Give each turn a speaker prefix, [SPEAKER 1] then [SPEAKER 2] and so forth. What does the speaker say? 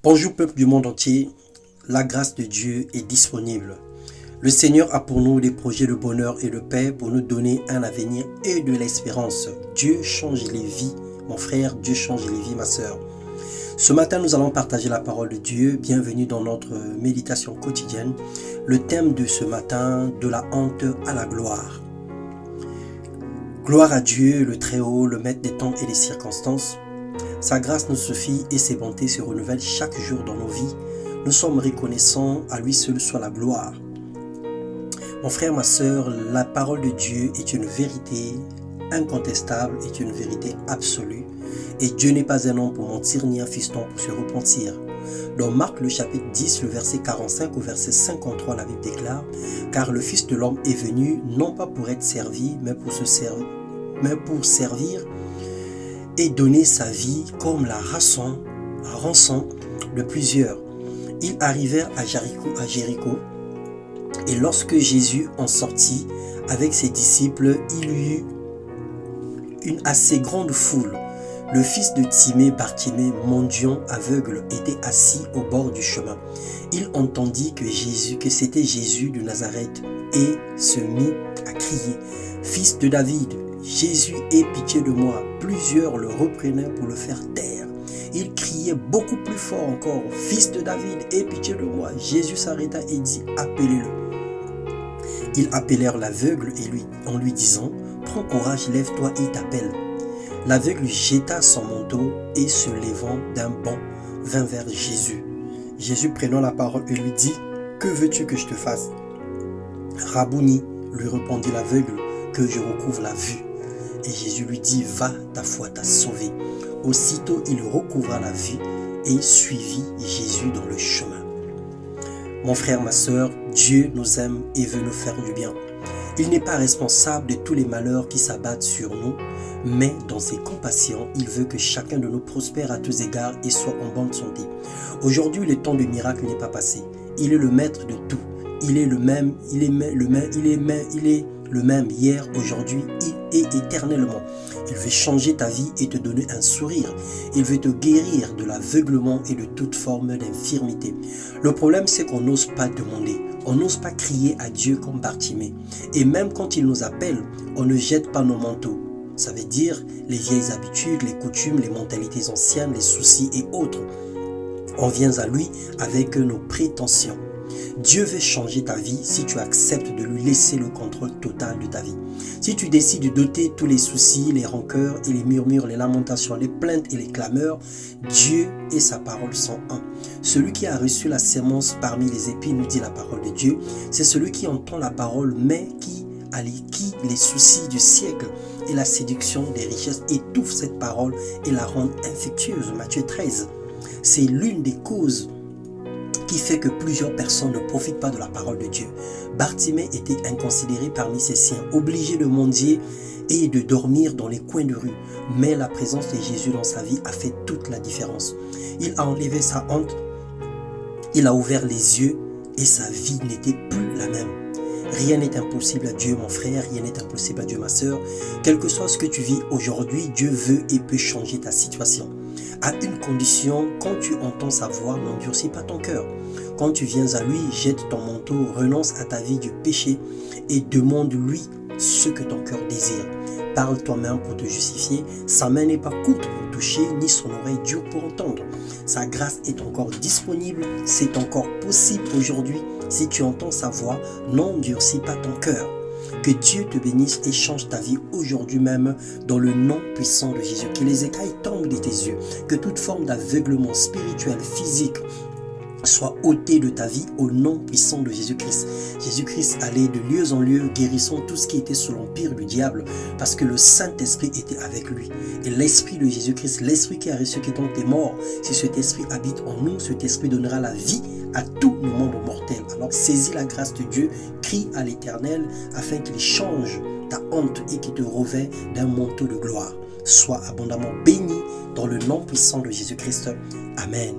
[SPEAKER 1] Bonjour peuple du monde entier, la grâce de Dieu est disponible. Le Seigneur a pour nous des projets de bonheur et de paix pour nous donner un avenir et de l'espérance. Dieu change les vies, mon frère, Dieu change les vies, ma sœur. Ce matin, nous allons partager la parole de Dieu. Bienvenue dans notre méditation quotidienne. Le thème de ce matin, de la honte à la gloire. Gloire à Dieu, le Très-Haut, le Maître des temps et des circonstances. Sa grâce nous suffit et ses bontés se renouvellent chaque jour dans nos vies. Nous sommes reconnaissants, à lui seul soit la gloire. Mon frère, ma sœur, la parole de Dieu est une vérité incontestable, est une vérité absolue. Et Dieu n'est pas un homme pour mentir, ni un fiston pour se repentir. Dans Marc le chapitre 10, le verset 45 au verset 53, la Bible déclare « Car le Fils de l'homme est venu, non pas pour être servi, mais pour servir et donner sa vie comme la rançon de plusieurs. » Ils arrivèrent à Jéricho, et lorsque Jésus en sortit avec ses disciples, il y eut une assez grande foule. Le fils de Timée, Bartimée, mendiant aveugle, était assis au bord du chemin. Il entendit que c'était Jésus de Nazareth et se mit à crier « Fils de David, Jésus, aie pitié de moi !» Plusieurs le reprenaient pour le faire taire. Il criait beaucoup plus fort encore « Fils de David, aie pitié de moi !» Jésus s'arrêta et dit « Appelez-le !» Ils appelèrent l'aveugle en lui disant « Prends courage, lève-toi, il t'appelle. » L'aveugle jeta son manteau et se levant d'un bond, vint vers Jésus. Jésus prenant la parole et lui dit « Que veux-tu que je te fasse ?» « Rabouni, lui répondit l'aveugle, que je recouvre la vue. » Et Jésus lui dit « Va, ta foi t'a sauvé. » Aussitôt il recouvra la vue et suivit Jésus dans le chemin. Mon frère, ma sœur, Dieu nous aime et veut nous faire du bien. Il n'est pas responsable de tous les malheurs qui s'abattent sur nous, mais dans ses compassions, il veut que chacun de nous prospère à tous égards et soit en bonne santé. Aujourd'hui, le temps de miracle n'est pas passé. Il est le maître de tout. Il est le même hier, aujourd'hui et éternellement. Il veut changer ta vie et te donner un sourire. Il veut te guérir de l'aveuglement et de toute forme d'infirmité. Le problème, c'est qu'on n'ose pas demander. On n'ose pas crier à Dieu comme Bartimée. Et même quand il nous appelle, on ne jette pas nos manteaux. Ça veut dire les vieilles habitudes, les coutumes, les mentalités anciennes, les soucis et autres. On vient à lui avec nos prétentions. Dieu veut changer ta vie si tu acceptes de lui laisser le contrôle total de ta vie. Si tu décides de doter tous les soucis, les rancœurs et les murmures, les lamentations, les plaintes et les clameurs, Dieu et sa parole sont un. Celui qui a reçu la sémence parmi les épis, nous dit la parole de Dieu, c'est celui qui entend la parole mais qui les soucis du siècle et la séduction des richesses étouffent cette parole et la rendent infectieuse. Matthieu 13. C'est l'une des causes qui fait que plusieurs personnes ne profitent pas de la parole de Dieu. Bartimée était inconsidéré parmi ses siens, obligé de mendier et de dormir dans les coins de rue. Mais la présence de Jésus dans sa vie a fait toute la différence. Il a enlevé sa honte, il a ouvert les yeux et sa vie n'était plus la même. Rien n'est impossible à Dieu, mon frère, rien n'est impossible à Dieu, ma sœur. Quel que soit ce que tu vis aujourd'hui, Dieu veut et peut changer ta situation. À une condition, quand tu entends sa voix, n'endurcis pas ton cœur. Quand tu viens à lui, jette ton manteau, renonce à ta vie du péché et demande-lui ce que ton cœur désire. Parle toi-même pour te justifier. Sa main n'est pas courte pour toucher, ni son oreille dure pour entendre. Sa grâce est encore disponible, c'est encore possible aujourd'hui. Si tu entends sa voix, n'endurcis pas ton cœur. Que Dieu te bénisse et change ta vie aujourd'hui même dans le nom puissant de Jésus. Que les écailles tombent de tes yeux. Que toute forme d'aveuglement spirituel, physique, soit ôté de ta vie au nom puissant de Jésus-Christ. Jésus-Christ allait de lieu en lieu guérissant tout ce qui était sous l'empire du diable parce que le Saint-Esprit était avec lui. Et l'Esprit de Jésus-Christ, l'Esprit qui a ressuscité des morts, si cet Esprit habite en nous, cet Esprit donnera la vie à tous nos membres mortels. Alors saisis la grâce de Dieu, crie à l'Éternel afin qu'il change ta honte et qu'il te revêt d'un manteau de gloire. Sois abondamment béni dans le nom puissant de Jésus-Christ. Amen.